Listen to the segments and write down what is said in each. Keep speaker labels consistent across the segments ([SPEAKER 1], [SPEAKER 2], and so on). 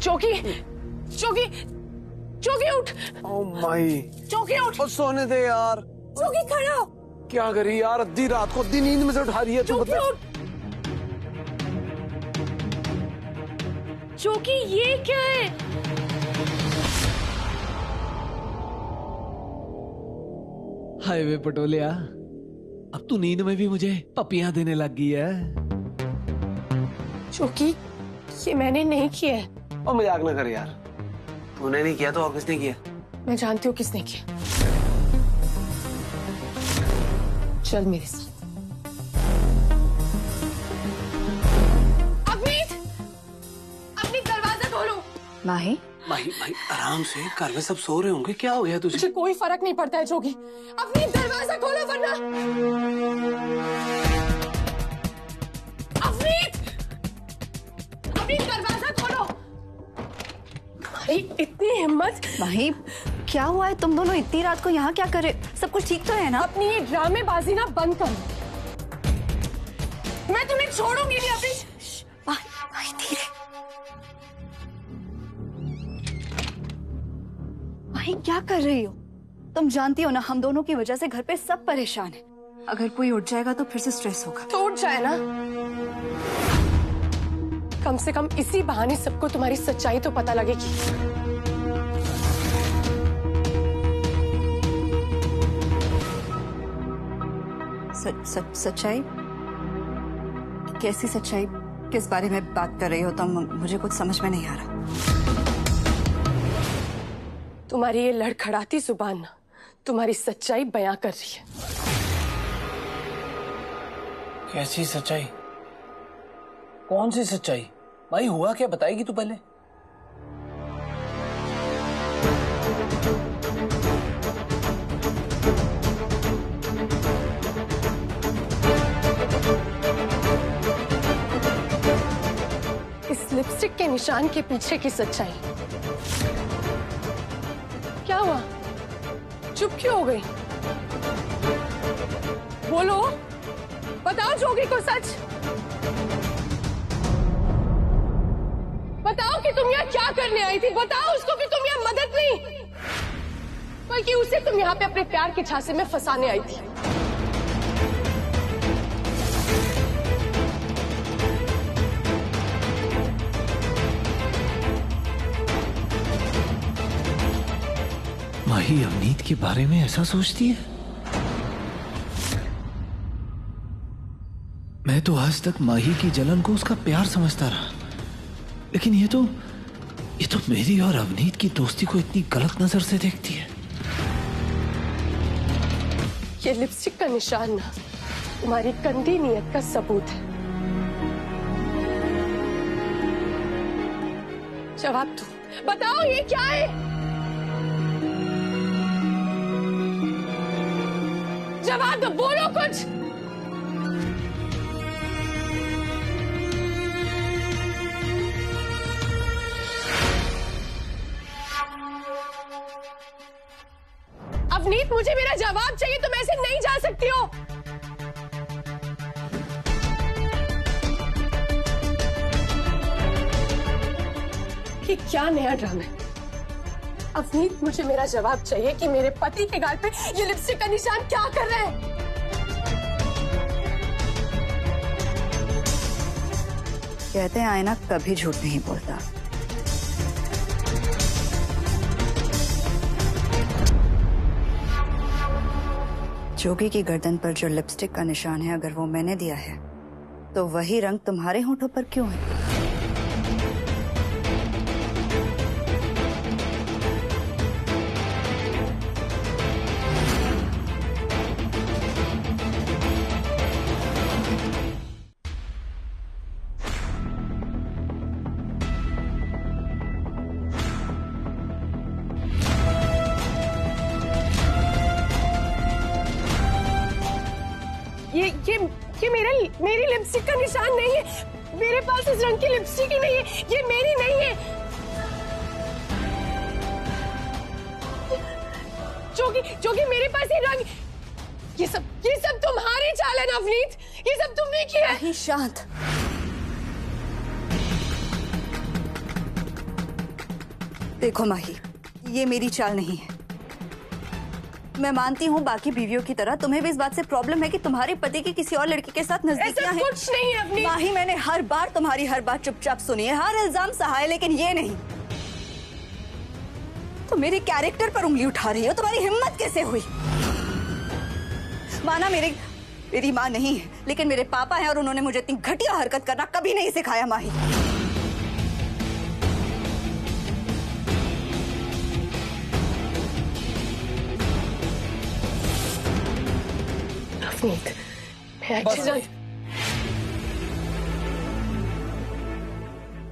[SPEAKER 1] चौकी चौकी चौकी उठ।
[SPEAKER 2] ओ माई,
[SPEAKER 1] चौकी उठ।
[SPEAKER 2] और सोने दे यार।
[SPEAKER 1] चौकी खड़ा हो।
[SPEAKER 2] क्या करी यार, अद्धी रात को अद्धी नींद में से उठा रही है तू।
[SPEAKER 1] चौकी उठ। चौकी ये क्या है?
[SPEAKER 3] हाय वे पटोलिया, अब तू नींद में भी मुझे पपियां देने लग गई है।
[SPEAKER 1] चौकी ये मैंने नहीं किया है।
[SPEAKER 2] और मजाक ना कर यार, तूने नहीं किया तो और किसने किया?
[SPEAKER 1] मैं जानती हूँ किसने किया। चल मेरे साथ। अवनीत, अवनीत दरवाजा खोलो।
[SPEAKER 4] माही,
[SPEAKER 2] भाई भाई आराम से, घर में सब सो रहे होंगे, क्या हो गया तुझे?
[SPEAKER 1] मुझे कोई फर्क नहीं पड़ता है जोगी। अवनीत दरवाजा खोलो वरना। अवनीत, अवनीत दरवाजा खोलो। भाई इतनी हिम्मत।
[SPEAKER 4] माही क्या हुआ है? तुम दोनों इतनी रात को यहाँ क्या कर रहे? सब कुछ ठीक तो है ना?
[SPEAKER 1] अपनी ये ड्रामेबाजी ना बंद करो। मैं तुम्हें छोड़ूंगी नहीं अभी।
[SPEAKER 4] माही धीरे। माही क्या कर रही हो? तुम जानती हो ना, हम दोनों की वजह से घर पे सब परेशान है। अगर कोई उठ जाएगा तो फिर से स्ट्रेस होगा।
[SPEAKER 1] तो उठ जाए ना, कम से कम इसी बहाने सबको तुम्हारी सच्चाई तो पता लगेगी।
[SPEAKER 4] सच्चाई? कैसी सच्चाई? किस बारे में बात कर रही हो तुम? मुझे कुछ समझ में नहीं आ रहा।
[SPEAKER 1] तुम्हारी ये लड़खड़ाती जुबान ना तुम्हारी सच्चाई बयां कर रही है।
[SPEAKER 2] कैसी सच्चाई? कौन सी सच्चाई? भाई हुआ क्या, बताएगी तू पहले?
[SPEAKER 1] इस लिपस्टिक के निशान के पीछे की सच्चाई। क्या हुआ, चुप क्यों हो गई? बोलो, बताओ जोगी को सच। बताओ कि तुम यहाँ क्या करने आई थी। बताओ उसको कि तुम यहाँ मदद नहीं, बल्कि उसे तुम यहाँ पे अपने प्यार के झांसे में फंसाने आई थी।
[SPEAKER 3] माही अवनीत के बारे में ऐसा सोचती है? मैं तो आज तक माही की जलन को उसका प्यार समझता रहा, लेकिन ये तो मेरी और अवनीत की दोस्ती को इतनी गलत नजर से देखती है।
[SPEAKER 1] ये लिपस्टिक का निशान ना तुम्हारी गंदी नीयत का सबूत है। जवाब दो, बताओ ये क्या है? जवाब दो, बोलो कुछ। अवनीत मुझे मेरा जवाब चाहिए, तुम ऐसे नहीं जा सकती हो। ये क्या नया ड्रामा है? अवनीत मुझे मेरा जवाब चाहिए कि मेरे पति के गाल पे ये लिपस्टिक का निशान क्या कर रहा है?
[SPEAKER 4] कहते हैं आईना कभी झूठ नहीं बोलता। जोगी की गर्दन पर जो लिपस्टिक का निशान है, अगर वो मैंने दिया है तो वही रंग तुम्हारे होठों पर क्यों है?
[SPEAKER 1] ये मेरी लिपस्टिक का निशान नहीं है। मेरे पास इस रंग की लिपस्टिक ही नहीं है। ये मेरी नहीं है। जोगी मेरे पास ये रंग, ये सब तुम्हारी चाल है नवनीत। ये सब तुमने किया है।
[SPEAKER 4] शांत। देखो माही, ये मेरी चाल नहीं है। मैं मानती हूँ बाकी बीवियों की तरह तुम्हें भी इस बात से प्रॉब्लम है कि तुम्हारे पति की किसी और लड़की के साथ नजदीकियां हैं।
[SPEAKER 1] कुछ नहीं है अपनी।
[SPEAKER 4] माही, मैंने हर बार तुम्हारी हर बात चुपचाप सुनी है, हर इल्जाम सहा है, लेकिन ये नहीं। तो मेरे कैरेक्टर पर उंगली उठा रही हो, तुम्हारी हिम्मत कैसे हुई? माना मेरी माँ नहीं है, लेकिन मेरे पापा हैं और उन्होंने मुझे इतनी घटिया हरकत करना कभी नहीं सिखाया माही।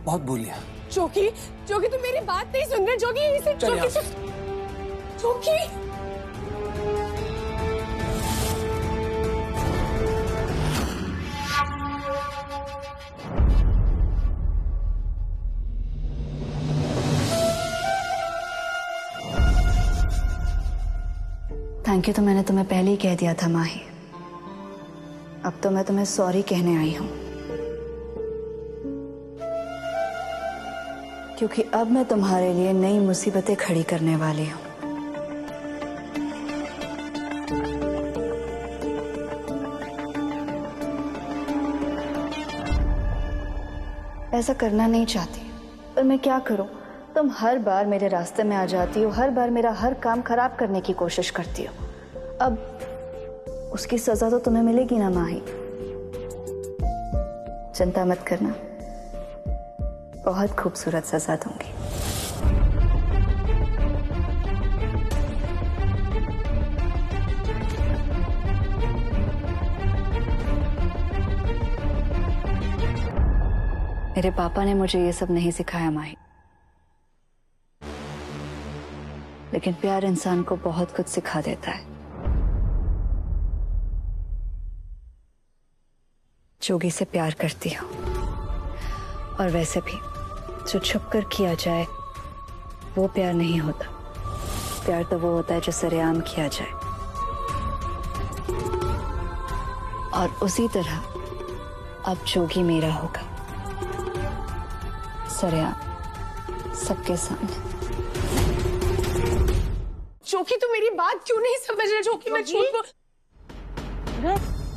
[SPEAKER 2] बहुत बोल लिया।
[SPEAKER 1] जोगी, जोगी तुम मेरी बात नहीं सुन रहे। जोगी यहीं से,
[SPEAKER 2] चल
[SPEAKER 1] जोगी, जोगी।
[SPEAKER 4] थैंक यू तो मैंने तुम्हें पहले ही कह दिया था माही। अब तो मैं तुम्हें सॉरी कहने आई हूं, क्योंकि अब मैं तुम्हारे लिए नई मुसीबतें खड़ी करने वाली हूं। ऐसा करना नहीं चाहती, पर मैं क्या करूं? तुम हर बार मेरे रास्ते में आ जाती हो, हर बार मेरा हर काम खराब करने की कोशिश करती हो। अब उसकी सजा तो तुम्हें मिलेगी ना माही। चिंता मत करना, बहुत खूबसूरत सजा दूंगी। मेरे पापा ने मुझे ये सब नहीं सिखाया माही, लेकिन प्यार इंसान को बहुत कुछ सिखा देता है। जोगी से प्यार करती हूँ, और वैसे भी जो छुप कर किया जाए वो प्यार नहीं होता। प्यार तो वो होता है जो सरेआम किया जाए। और उसी तरह अब जोगी मेरा होगा, सरेआम, सबके सामने।
[SPEAKER 1] जोगी तुम मेरी बात क्यों नहीं समझ रहे? जोगी मैं झूठ बोल।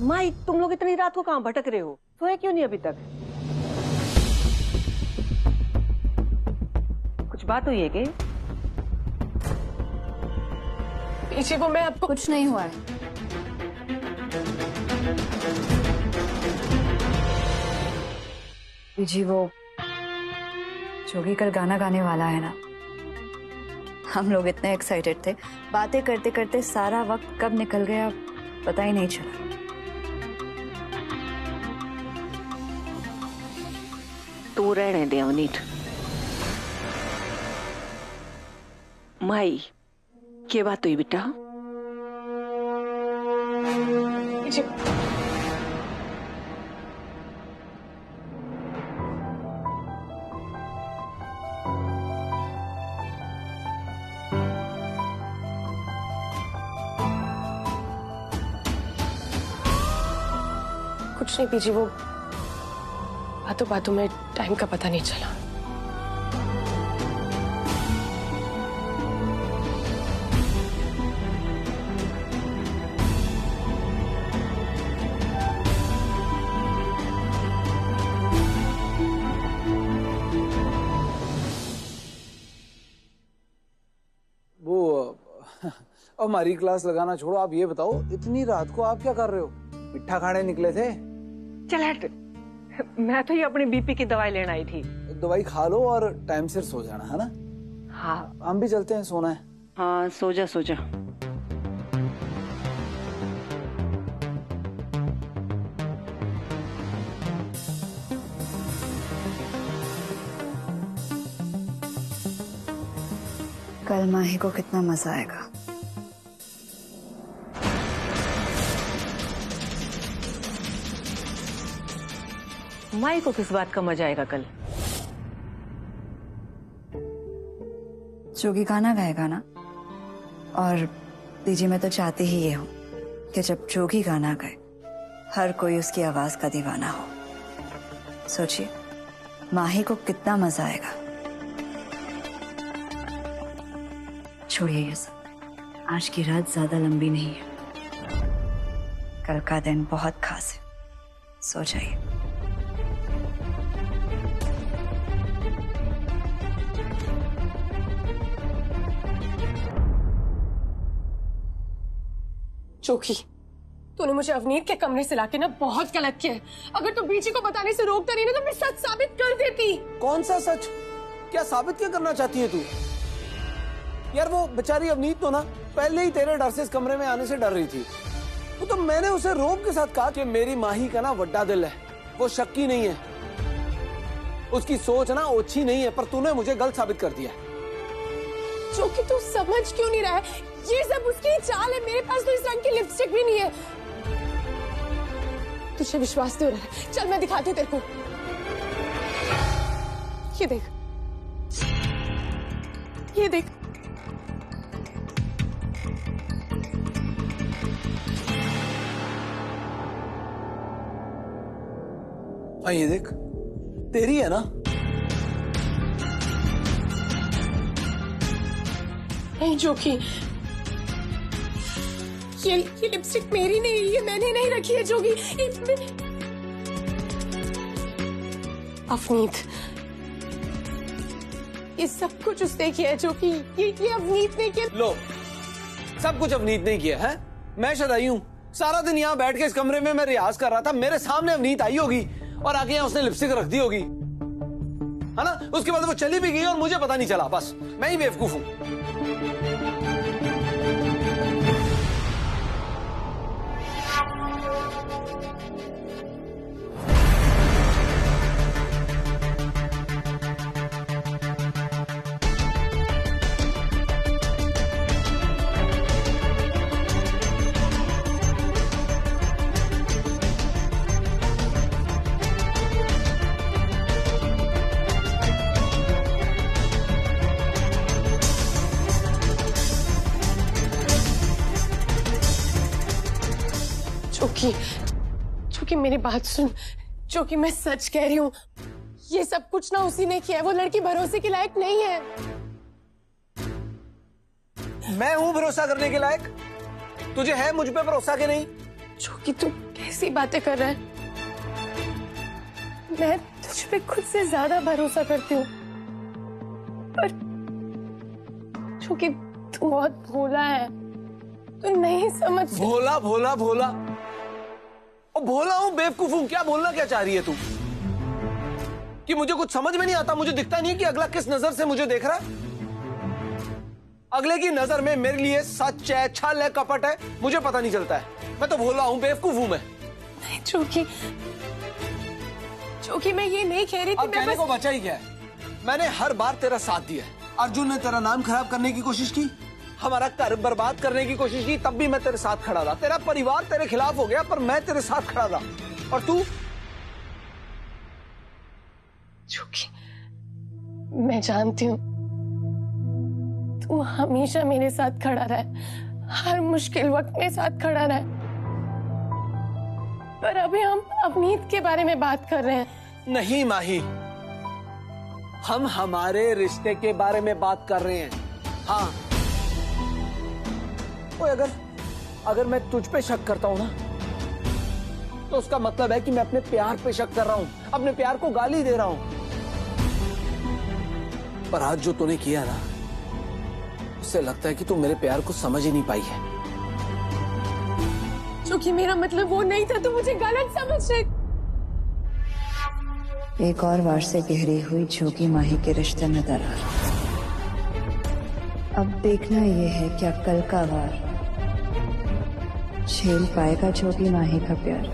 [SPEAKER 5] माई, तुम लोग इतनी रात को कहाँ भटक रहे हो? सोए क्यों नहीं अभी तक? कुछ बात हुई है क्या?
[SPEAKER 1] पीछे वो मैं आपको
[SPEAKER 4] कुछ नहीं हुआ है। जी वो जोगी कल गाना गाने वाला है ना। हम लोग इतने एक्साइटेड थे, बातें करते करते सारा वक्त कब निकल गया पता ही नहीं चला।
[SPEAKER 5] तू रहने दे अवनीत। माई, क्या बात हुई बेटा?
[SPEAKER 1] कुछ नहीं पीजी, वो बातों बातों में टाइम का पता नहीं चला।
[SPEAKER 2] वो अब हमारी क्लास लगाना छोड़ो, आप ये बताओ इतनी रात को आप क्या कर रहे हो? मिठा खाने निकले थे?
[SPEAKER 5] चल हट, मैं तो ये अपनी बीपी की दवाई लेने आई थी।
[SPEAKER 2] दवाई खा लो और टाइम से सो जाना, है ना?
[SPEAKER 5] हाँ
[SPEAKER 2] हम भी चलते हैं, सोना है।
[SPEAKER 5] हाँ, सो जा सो जा।
[SPEAKER 4] कल माही को कितना मजा आएगा।
[SPEAKER 5] माई को किस बात का मजा आएगा कल?
[SPEAKER 4] जोगी गाना गाएगा ना, और दीजिए मैं तो चाहती ही ये हूं कि जब जोगी गाना गाए हर कोई उसकी आवाज का दीवाना हो। सोचिए माही को कितना मजा आएगा। छोड़िए ये सब। आज की रात ज्यादा लंबी नहीं है, कल का दिन बहुत खास है। सो जाइए।
[SPEAKER 1] चोखी, तूने मुझे अवनीत के कमरे से लाके ना बहुत गलत किया है। अगर तू बीची को बताने से रोकता नहीं ना तो मैं सच साबित कर देती।
[SPEAKER 2] कौन सा सच? क्या साबित क्या करना चाहती है तू? यार वो बेचारी अवनीत तो ना पहले ही तेरे डर से इस कमरे में आने से डर रही थी। तो मैंने उसे रोब के साथ कहा कि मेरी माही का ना वड्डा दिल है, वो शक्की नहीं है, उसकी सोच ना ओछी नहीं है, पर तूने मुझे गलत साबित कर दिया।
[SPEAKER 1] चोखी तू समझ क्यों नहीं रहा है? ये सब उसकी चाल है। मेरे पास तो इस रंग की लिपस्टिक भी नहीं है। तुझे विश्वास नहीं हो रहा है? चल मैं दिखाती हूँ तेरे को। ये देख, ये देख।
[SPEAKER 2] हाँ ये देख, तेरी है ना?
[SPEAKER 1] नहीं जोखी, ये लिपस्टिक मेरी नहीं, ये मैंने नहीं रखी है जोगी। अवनीत, ये सब कुछ उसने किया है जोगी। ये अवनीत ने किया।
[SPEAKER 2] लो, सब कुछ अवनीत ने किया है। मैं शदाई हूँ। सारा दिन यहाँ बैठ के इस कमरे में मैं रियाज कर रहा था, मेरे सामने अवनीत आई होगी और आगे यहाँ उसने लिपस्टिक रख दी होगी, है ना? उसके बाद वो चली भी गई और मुझे पता नहीं चला। बस मैं ही बेवकूफ हूँ।
[SPEAKER 1] चूंकि मेरी बात सुन, चूंकि मैं सच कह रही हूँ, ये सब कुछ ना उसी ने किया है। वो लड़की भरोसे के लायक नहीं है।
[SPEAKER 2] मैं हूँ भरोसा करने के लायक? तुझे है मुझ पे भरोसा के नहीं?
[SPEAKER 1] चूंकि तू कैसी बातें कर रहा है? मैं तुझ पे खुद से ज्यादा भरोसा करती हूँ, पर चूंकि तू बहुत भोला है, तू नहीं समझ।
[SPEAKER 2] भोला भोला भोला? और भोला हूँ, बेवकूफ हूँ? क्या बोलना क्या चाह रही है तू? कि मुझे कुछ समझ में नहीं आता? मुझे दिखता नहीं है कि अगला किस नजर से मुझे देख रहा है? अगले की नजर में मेरे लिए सच है, छल है, कपट है, मुझे पता नहीं चलता है। मैं तो भोला हूँ, बेवकूफ हूँ मैं।
[SPEAKER 1] नहीं चूंकि मैं ये नहीं कह रही थी।
[SPEAKER 2] अब कहने को बचा ही क्या है? मैंने हर बार तेरा साथ दिया है। अर्जुन ने तेरा नाम खराब करने की कोशिश की, हमारा घर बर्बाद करने की कोशिश की, तब भी मैं तेरे साथ खड़ा था। तेरा परिवार तेरे खिलाफ हो गया, पर मैं तेरे साथ खड़ा था। और तू?
[SPEAKER 1] चूंकि मैं जानती हूँ तू हमेशा मेरे साथ खड़ा रहे, हर मुश्किल वक्त में साथ खड़ा रहे, पर अभी हम अवनीत के बारे में बात कर रहे हैं।
[SPEAKER 2] नहीं माही, हम हमारे रिश्ते के बारे में बात कर रहे हैं। हाँ, अगर मैं तुझ पे शक करता हूं ना, तो उसका मतलब है कि मैं अपने प्यार पे शक कर रहा हूं, अपने प्यार को गाली दे रहा हूं। पर आज जो तूने किया ना, उससे लगता है कि तू मेरे प्यार को समझ ही नहीं पाई है।
[SPEAKER 1] क्योंकि मेरा मतलब वो नहीं था, तू मुझे गलत समझ रहे।
[SPEAKER 4] एक और बार से गहरी हुई जोगी माही के रिश्ते में दरार। अब देखना यह है क्या कल का वार झेल पाएगा जोगी माही का प्यार।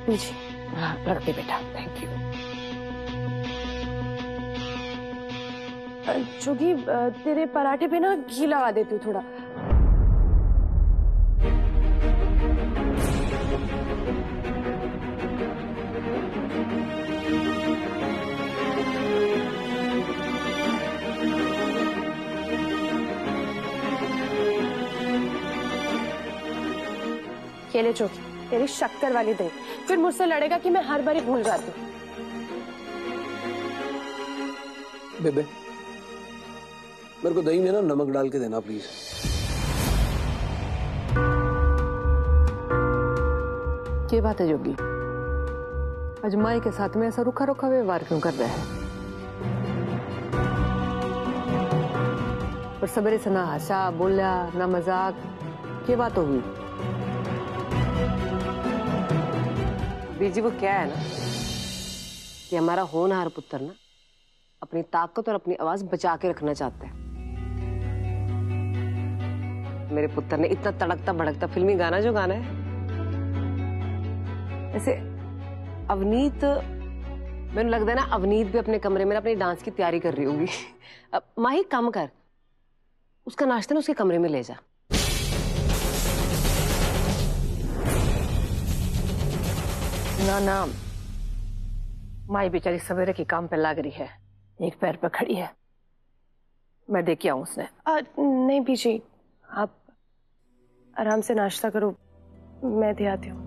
[SPEAKER 1] जी हाँ, लड़के बेटा, थैंक यू। जोगी तेरे पराठे पे ना घी लगा देती हूँ थोड़ा। ये ले जोगी, तेरी शक्कर वाली दही। फिर मुझसे लड़ेगा कि मैं हर बारी भूल जाती हूँ।
[SPEAKER 2] बेबे, मेरे को दही में ना नमक डाल के देना प्लीज।
[SPEAKER 5] क्या बात है जोगी, अजमाई के साथ में ऐसा रुखा रुखा व्यवहार क्यों कर रहे हैं? और सवेरे से ना हंसा बोला ना मजाक, क्या बात होगी? बीजी वो क्या है ना कि हमारा होनहार पुत्र ना अपनी ताकत और अपनी आवाज बचा के रखना चाहता है। मेरे पुत्र ने इतना तड़कता भड़कता फिल्मी गाना जो गाना है, ऐसे अवनीत, मैंने लगता है ना अवनीत भी अपने कमरे में अपनी डांस की तैयारी कर रही होगी। अब माही काम कर, उसका नाश्ता ना उसके कमरे में ले जा। ना ना, माई बेचारी सवेरे की काम पे लग रही है, एक पैर पे खड़ी है, मैं देख के आऊं उसने।
[SPEAKER 1] नहीं बीजी, आप आराम से नाश्ता करो, मैं दे आती हूँ।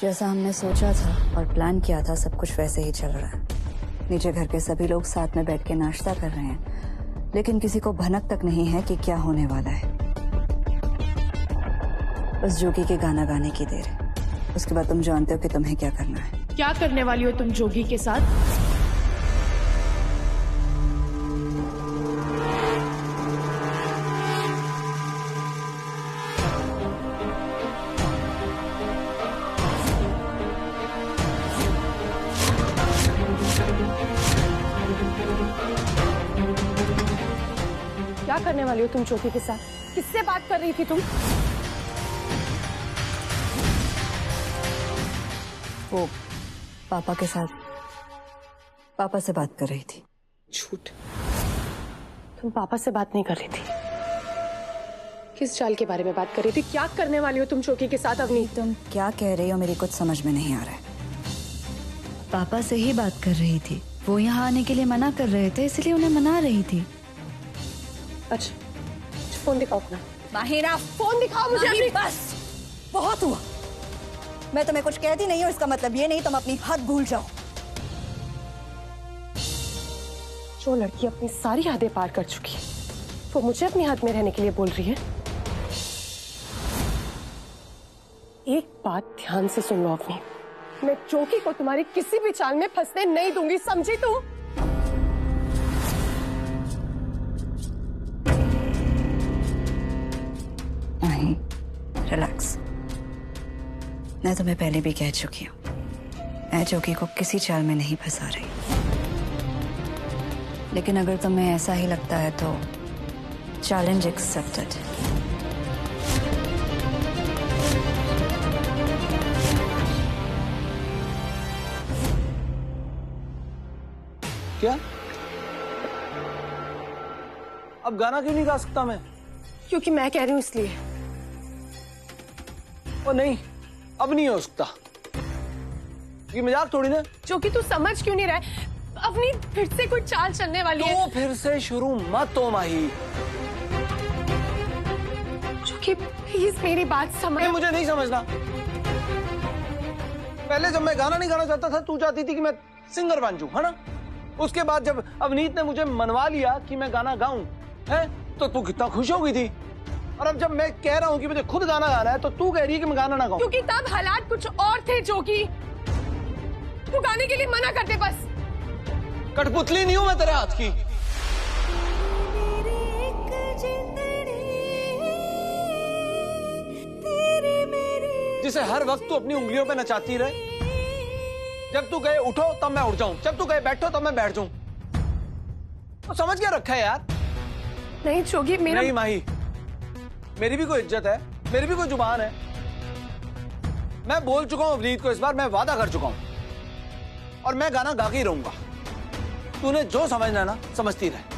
[SPEAKER 4] जैसा हमने सोचा था और प्लान किया था, सब कुछ वैसे ही चल रहा है। नीचे घर के सभी लोग साथ में बैठ के नाश्ता कर रहे हैं, लेकिन किसी को भनक तक नहीं है कि क्या होने वाला है। बस जोगी के गाना गाने की देर है, उसके बाद तुम जानते हो कि तुम्हें क्या करना है।
[SPEAKER 1] क्या करने वाली हो तुम जोगी के साथ? क्या करने वाली हो तुम जोगी के साथ? किससे बात कर रही थी तुम?
[SPEAKER 4] वो पापा के साथ, पापा से बात कर रही थी।
[SPEAKER 1] झूठ, तुम पापा से बात नहीं कर रही थी। किस चाल के बारे में बात कर रही थी? क्या करने वाली हो तुम जोगी के साथ? अवनी,
[SPEAKER 4] तुम क्या कह रही हो मेरी कुछ समझ में नहीं आ रहा है। पापा से ही बात कर रही थी, वो यहाँ आने के लिए मना कर रहे थे, इसलिए उन्हें मना रही थी।
[SPEAKER 1] अच्छा, फोन दिखाओ अपना।
[SPEAKER 4] माहिरा,
[SPEAKER 1] फोन दिखाओ मुझे अपनी।
[SPEAKER 4] बस बहुत हुआ, मैं तुम्हें कुछ कहती नहीं हूँ, इसका मतलब ये नहीं तुम अपनी हद भूल जाओ।
[SPEAKER 1] जो लड़की अपनी सारी हदें पार कर चुकी है, वो मुझे अपनी हद में रहने के लिए बोल रही है। एक बात ध्यान से सुन लो अवनी, मैं जोगी को तुम्हारी किसी भी चाल में फंसने नहीं दूंगी, समझी तुम?
[SPEAKER 4] नहीं, रिलैक्स। मैं तुम्हें पहले भी कह चुकी हूँ, मैं जोगी को किसी चाल में नहीं फंसा रही। लेकिन अगर तुम्हें ऐसा ही लगता है तो चैलेंज एक्सेप्टेड।
[SPEAKER 2] क्या? अब गाना क्यों नहीं गा सकता मैं?
[SPEAKER 1] क्योंकि मैं कह रही हूँ इसलिए।
[SPEAKER 2] ओ नहीं, अब नहीं हो सकता। ये मजाक थोड़ी ना।
[SPEAKER 1] जो कि तू समझ क्यों नहीं रहा? अपनी फिर से कोई चाल चलने वाली है।
[SPEAKER 2] तो फिर से शुरू मत हो माही।
[SPEAKER 1] जो कि प्लीज मेरी बात समझ।
[SPEAKER 2] मुझे नहीं समझना। पहले जब मैं गाना नहीं गाना चाहता था, तू चाहती थी कि मैं सिंगर बन जाऊं, है ना? उसके बाद जब अवनीत ने मुझे मनवा लिया कि मैं गाना गाऊं, है तो तू कितना खुश हो गई थी, और अब जब मैं कह रहा हूँ कि मुझे खुद गाना गाना है तो तू कह रही है कि मैं गाना ना गाऊं।
[SPEAKER 1] क्योंकि तब हालात कुछ और थे जोगी, तू गाने के लिए मना कर दे बस।
[SPEAKER 2] कठपुतली नहीं हूं मैं तेरे हाथ की। जिसे हर वक्त तू अपनी उंगलियों पे नचाती रहे। जब तू कहे उठो तब मैं उठ जाऊं, जब तू कहे बैठो तब मैं बैठ जाऊं। तो समझ क्या रखा है यार?
[SPEAKER 1] नहीं जोगी, मेरा
[SPEAKER 2] नहीं माही, मेरी भी कोई इज्जत है, मेरी भी कोई जुबान है। मैं बोल चुका हूं अवनीत को, इस बार मैं वादा कर चुका हूं, और मैं गाना गा के ही रहूंगा। तूने जो समझना है ना समझती रहे।